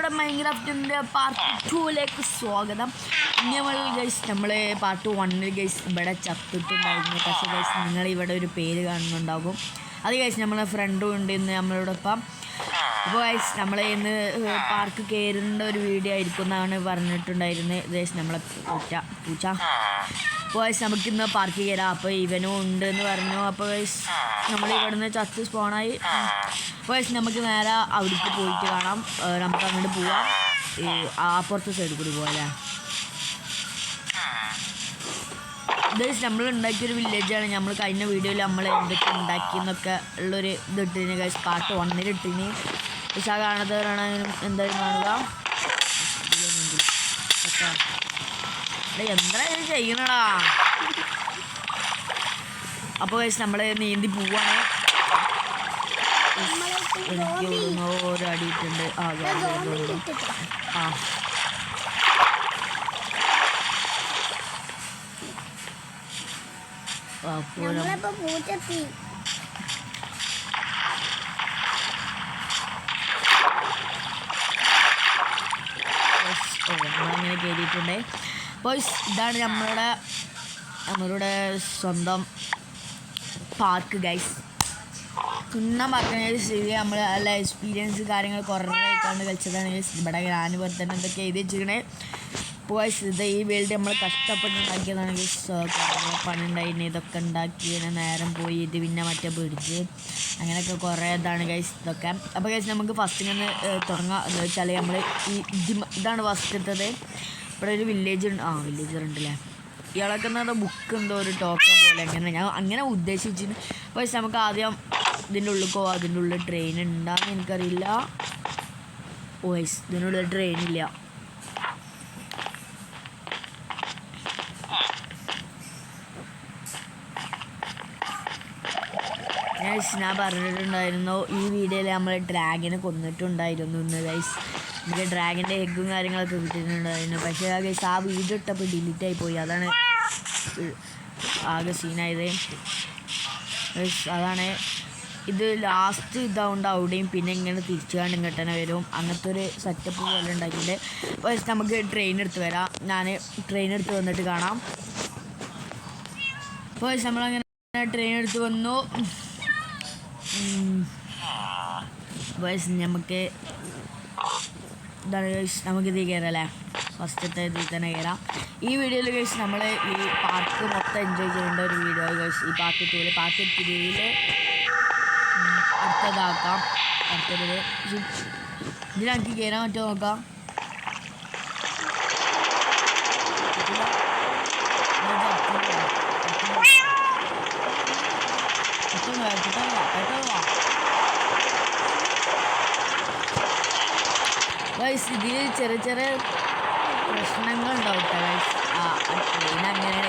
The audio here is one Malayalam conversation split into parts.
നമ്മുടെ മൈൻക്രാഫ്റ്റിൻ്റെ പാർട്ട് 2ലേക്ക് സ്വാഗതം. നമ്മൾ പാർട്ട് 1 ഗൈസ് ഇവിടെ ചത്തിട്ടുണ്ടായിരുന്നു. പക്ഷേ ഗൈസ് നിങ്ങളിവിടെ ഒരു പേര് കാണുന്നുണ്ടാകും. അത് ഗൈസ് നമ്മളെ ഫ്രണ്ടും ഉണ്ട് ഇന്ന് നമ്മളോടൊപ്പം. അപ്പോൾ ഗൈസ് നമ്മൾ ഇന്ന് പാർക്ക് കയറുന്ന ഒരു വീഡിയോ ആയിരിക്കും എന്നാണ് പറഞ്ഞിട്ടുണ്ടായിരുന്നത്. ഗൈസ് നമ്മളെ പൂച്ച. അപ്പോൾ ഗൈസ് നമുക്കിന്ന് പാർക്ക് കയറാം. അപ്പോൾ ഇവനും ഉണ്ട് എന്ന് പറഞ്ഞു. അപ്പോൾ ഗൈസ് നമ്മൾ ഇവിടുന്ന് ചത്ത് സ്പോണായി. അപ്പോൾ ഗൈസ് നമുക്ക് നേരെ അവിടേക്ക് പോയിട്ട് കാണാം. നമുക്ക് അങ്ങോട്ട് പോവാം. അപ്പുറത്തെ സൈഡിൽ കൂടി പോകാം. ഗൈസ് നമ്മൾ ഉണ്ടാക്കിയൊരു വില്ലേജാണ്. നമ്മൾ കഴിഞ്ഞ വീഡിയോയിൽ നമ്മൾ എന്തൊക്കെ ഉണ്ടാക്കിയെന്നൊക്കെ ഉള്ളൊരു ഇത് ഇട്ടിന് ഗൈസ്. പാർട്ട് 1 ഇട്ടിന്. പക്ഷെ ആ കാണാത്തവരാണെങ്കിലും എന്തായാലും കാണുക. എന്താ ചെയ്യണടാ. അപ്പോൾ ഗൈസ് നമ്മൾ നീന്തി പോവാണ്. എനിക്ക് ഓരോ അടിയിട്ടുണ്ട്. നമ്മളിങ്ങനെ കയറിയിട്ടുണ്ട്. അപ്പോൾ ഇതാണ് നമ്മളുടെ സ്വന്തം പാർക്ക് ഗൈസ്. പിന്നെ പറഞ്ഞാൽ ശരി നമ്മൾ നല്ല എക്സ്പീരിയൻസ് കാര്യങ്ങൾ കുറേ ആയിക്കാണ്ട് കളിച്ചതാണ് ഗൈസ്. ഇവിടെ ഞാൻ പോലെ തന്നെ എന്തൊക്കെ എഴുതി വെച്ചിരിക്കണേ. അപ്പോൾ ഇത് ഈ വേൾഡ് നമ്മൾ കഷ്ടപ്പെട്ടുണ്ടാക്കിയതാണ് ഗൈസ്. കുറേ പണി ഉണ്ടായിരുന്നു. ഇതൊക്കെ ഉണ്ടാക്കി നേരം പോയി ഇത് പിന്നെ മറ്റേ പിടിച്ച് അങ്ങനെയൊക്കെ കുറേ ഇതാണ് ഗൈസ് ഇതൊക്കെ. അപ്പോൾ ഗൈസ് നമുക്ക് ഫസ്റ്റ് ഇങ്ങനെ തുടങ്ങാം. എന്ന് വെച്ചാൽ നമ്മൾ ഇതാണ് ഫസ്റ്റ് എടുത്തത്. ഇവിടെ ഒരു വില്ലേജ് ഉണ്ട്. വില്ലേജർ ഉണ്ടല്ലേ. ഇയാളൊക്കെ എന്താ ബുക്ക് എന്തോ ഒരു ടോക്കൺ പോലെ ഞാൻ അങ്ങനെ ഉദ്ദേശിച്ചിട്ട്. അപ്പോൾ നമുക്ക് ആദ്യം ഇതിൻ്റെ ഉള്ളിൽ പോവാം. അതിൻ്റെ ഉള്ളിൽ ട്രെയിൻ ഉണ്ടാകുമെന്ന് എനിക്കറിയില്ല. വൈസ് ഇതിനുള്ളിൽ ട്രെയിനില്ല. ഞാൻ പറഞ്ഞിട്ടുണ്ടായിരുന്നു ഈ വീഡിയോയിൽ നമ്മൾ ഡ്രാഗനെ കൊന്നിട്ടുണ്ടായിരുന്നു ഇന്ന് ഗൈസ്. നമുക്ക് ഡ്രാഗൻ്റെ എഗ്ഗും കാര്യങ്ങളൊക്കെ കിട്ടിയിട്ടുണ്ടായിരുന്നു. പക്ഷേ ഗൈസ് ആ വീഡിയോ ഇട്ടപ്പോൾ ഡിലീറ്റായി പോയി. അതാണ് ആകെ സീനായത് ഗൈസ്. അതാണ് ഇത് ലാസ്റ്റ് ഇതാവുണ്ട് അവിടെയും പിന്നെ ഇങ്ങനെ തിരിച്ചു കാണും ഇങ്ങോട്ട് തന്നെ വരും. അങ്ങനത്തെ ഒരു സെറ്റപ്പ് പോലെ ഉണ്ടാക്കിയിട്ട്. അപ്പോൾ നമുക്ക് ട്രെയിൻ എടുത്ത് വരാം. ഞാൻ ട്രെയിൻ എടുത്ത് വന്നിട്ട് കാണാം. അപ്പോൾ നമ്മളങ്ങനെ ട്രെയിൻ എടുത്ത് വന്നു. നമുക്ക് ഇതാണ് ഗൈസ്. നമുക്കിത് കയറാം അല്ലേ. ഫസ്റ്റത്തെ ഇതിൽ തന്നെ കയറാം. ഈ വീഡിയോയിൽ ഗൈസ് നമ്മൾ ഈ പാർക്ക് മൊത്തം എൻജോയ് ചെയ്യേണ്ട ഒരു വീഡിയോ ഗൈസ്. ഈ പാർട്ട് 2 പാർട്ട് 3 അടുത്തതാക്കാം. അടുത്തത് ഇതിലെനിക്ക് കയറാൻ പറ്റുമോ നോക്കാം. ഗൈസ് ഇതിൽ ചെറിയ ചെറിയ പ്രശ്നങ്ങൾ ഉണ്ടാവും ഗൈസ്. ട്രെയിൻ അങ്ങനെ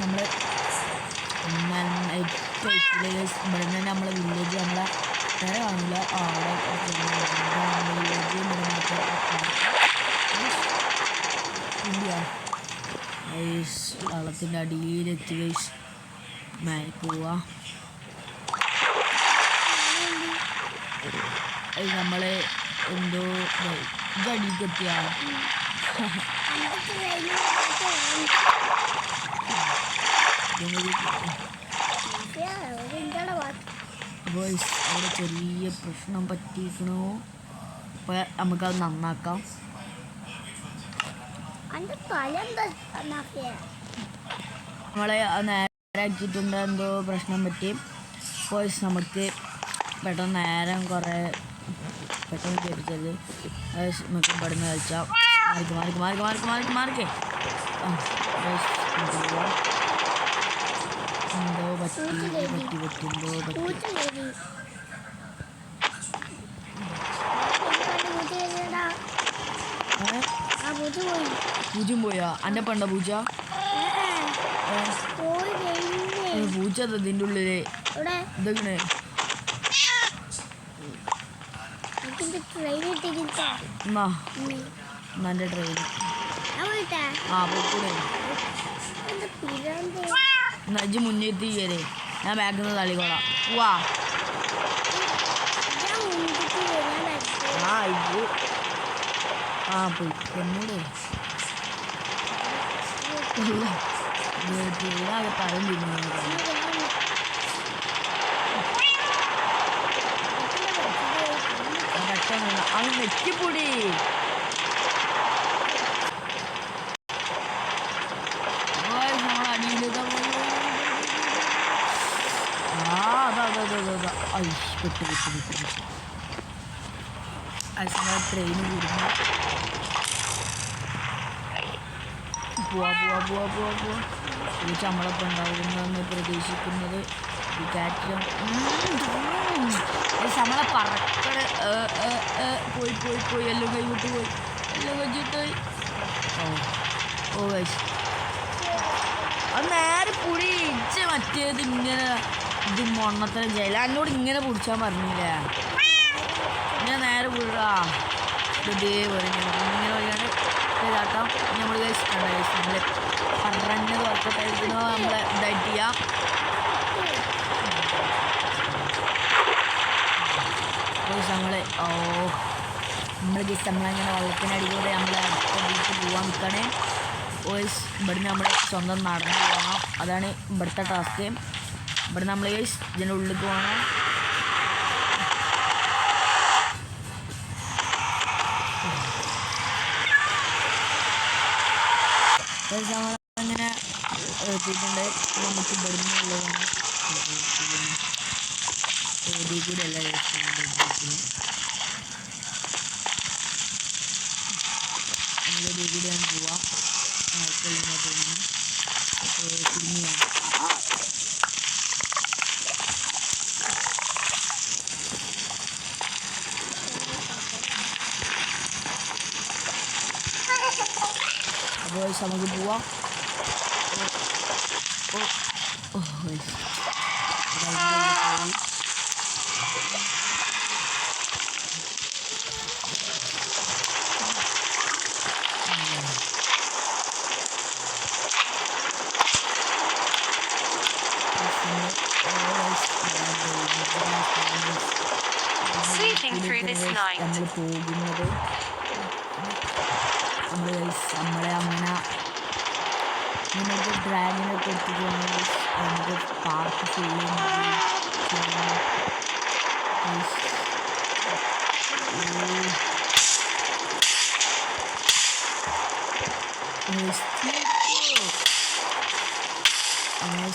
നമ്മൾ ഇവിടെ നിന്ന് നമ്മളെ വില്ലേജ് നമ്മളെ നേരെ കാണില്ല. അവിടെ വില്ലേജ് ഇന്ത്യ ഗൈസ്. വള്ളത്തിൻ്റെ അടിയിലെത്തി ഗൈസ്. മേലേക്ക് പോവാ. നമ്മൾ എന്തോ അടിയിലേക്ക് എത്തിയാ. ബോയ്സ് അവിടെ ചെറിയ പ്രശ്നം പറ്റിയിരിക്കണോ. അപ്പോൾ നമുക്കത് നന്നാക്കാം. നമ്മളെ നേരാക്കിയിട്ടുണ്ട്. എന്തോ പ്രശ്നം പറ്റി. ബോയ്സ് നമുക്ക് പെട്ടെന്ന് നേരം കുറേ പെട്ടെന്ന് കയറിച്ചത് നമുക്ക് ഇവിടുന്ന് കളിച്ചാൽ മാറിക്കേ. എന്തോ പറ്റുണ്ടോ പൂജ്യം പോയാ. എൻ്റെ പണ്ട പൂജ പൂച്ച ഇതിൻ്റെ ഉള്ളില് ഇതൊക്കെ എൻ്റെ ട്രെയിൻ പോയിക്കൂടെ നജ്ജ് മുന്നേറ്റി കയറി ഞാൻ ബാക്കിൽ നിന്ന് തള്ളിക്കോളാം വാ ഇത് പോയി എന്നോട് ആകെ തരം പെട്ടെന്ന് അത് നെറ്റിപ്പൊടി ട്രെയിൻ കൂടുന്നു പൂച്ച നമ്മളൊപ്പം ഉണ്ടാകുമെന്നാണ് പ്രതീക്ഷിക്കുന്നത് നമ്മളെ പറക്കട പോയി എല്ലാം കൈവിട്ട് പോയി എല്ലാം വെച്ചിട്ട് അത് നേരെ പുടി ഇച്ച മറ്റേത് ഇങ്ങനെ ഇത് മൊണ്ണത്തരം ചെയ്യില്ല എന്നോട് ഇങ്ങനെ പിടിച്ചാൽ പറഞ്ഞില്ലേ ഞാൻ നേരെ വീഴാ ഇതേപോലെ ഇങ്ങനെ വഴിയാണ് ഇതാക്കാം നമ്മൾ നമ്മൾ പറഞ്ഞത് വർക്കൗട്ടായിരിക്കണോ നമ്മളെ ഇതായിട്ട് ചെയ്യാം നമ്മളെ നമ്മളങ്ങനെ വെള്ളത്തിനടിക്കൂടെ നമ്മളെ അടുത്ത ബീച്ച് പോകാൻ നിൽക്കണേ ഇവിടുന്ന് നമ്മൾ സ്വന്തം നടന്നു പോകണം അതാണ് ഇവിടുത്തെ ടാസ്ക് ഇവിടെ നമ്മൾ ഇതിൻ്റെ ഉള്ളിലേക്ക് പോകണം നമ്മളങ്ങനെ എത്തിയിട്ടുണ്ട് നമുക്ക് ഇവിടുന്ന് ഉള്ളതാണ് ഇതിൽ കൂടെ അല്ല നമ്മളിതിൽ കൂടെയാണ് പോവാം തോന്നുന്നു കുടുങ്ങിയാണ് അപ്പോൾ നമുക്ക് പോവാം നമ്മൾ പോകുന്നത് നമ്മളെ അങ്ങനെ നമുക്ക് ഡ്രാഗനൊക്കെ എടുത്തിട്ട് നമുക്ക് പാർക്ക് ഫുള്ള്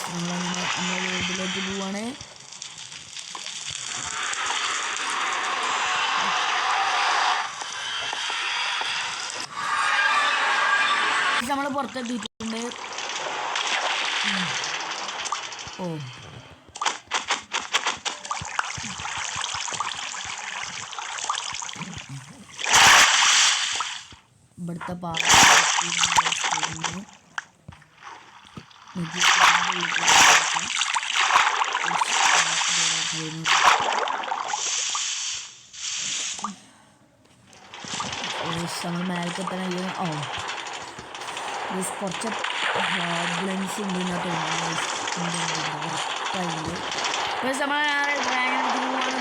നമ്മളങ്ങനെ നമ്മുടെ വീട്ടിലേക്ക് പോവാണ് നമ്മൾ പുറത്തെത്തിയിട്ടുണ്ട് ഇവിടുത്തെ നമ്മൾ മേലൊക്കെ തന്നെ കുറച്ച് ബ്ലൻസ് ഉണ്ട് നമ്മൾ ഡ്രാഗൺ പോവാണ്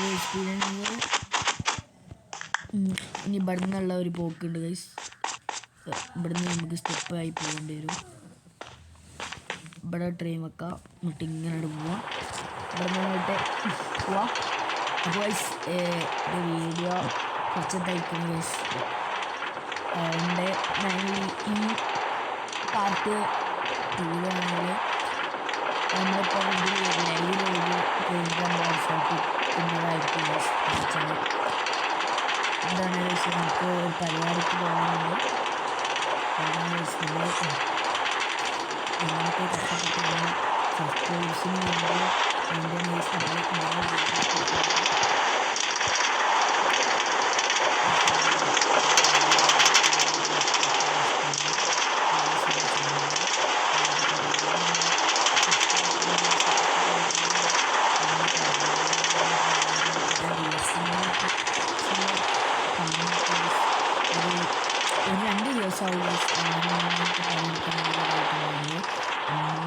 എക്സ്പീരിയൻസ് ഇനി ഇവിടെ നിന്നുള്ള ഒരു പോക്കുണ്ട് ഗൈസ് ഇവിടുന്ന് നമുക്ക് സ്റ്റെപ്പായി പോകേണ്ടി വരും ഇവിടെ ട്രെയിൻ വെക്കാം എന്നിട്ട് ഇങ്ങനെ പോവാം ഇവിടെ നിന്നിട്ട് പോവാം അപ്പോൾ ഗൈസ് വീഡിയോ കുറച്ച് തയ്ക്കുന്നു ഗൈസ് ഈ പാർട്ട് ടൂറാണെങ്കിൽ നമ്മളിപ്പോൾ ലൈവിലൊരു നമ്മൾ അവസാനിപ്പിക്കുന്നതായിരിക്കും എന്താണ് ചോദിച്ചാൽ നമുക്ക് ഒരു പരിപാടിക്ക് പോകാനുണ്ട് നമ്മൾ ഇങ്ങനത്തെ കഷ്ടപ്പെട്ട് സബ്സ്ക്രൈബേഴ്സിന് വേണ്ടി അതിൻ്റെ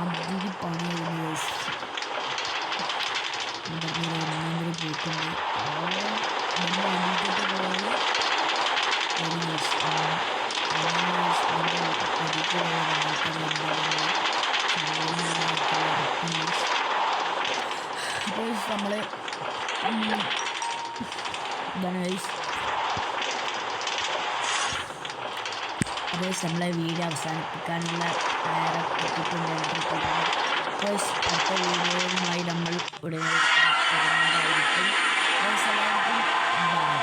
മാതിരി പണിയായിരുന്നു പോയിട്ടുണ്ട് അപ്പോൾ നമ്മൾ ഇതാണ് ഗൈസ്. അപ്പോൾ നമ്മളെ വീഡിയോ അവസാനിപ്പിക്കാനുള്ള നേരം എത്തിയിട്ടുണ്ട്. അപ്പോൾ അടുത്ത വീഡിയോയുമായി നമ്മൾ ഉടനെ വരുന്നതായിരിക്കും. എല്ലാവർക്കും ബൈ.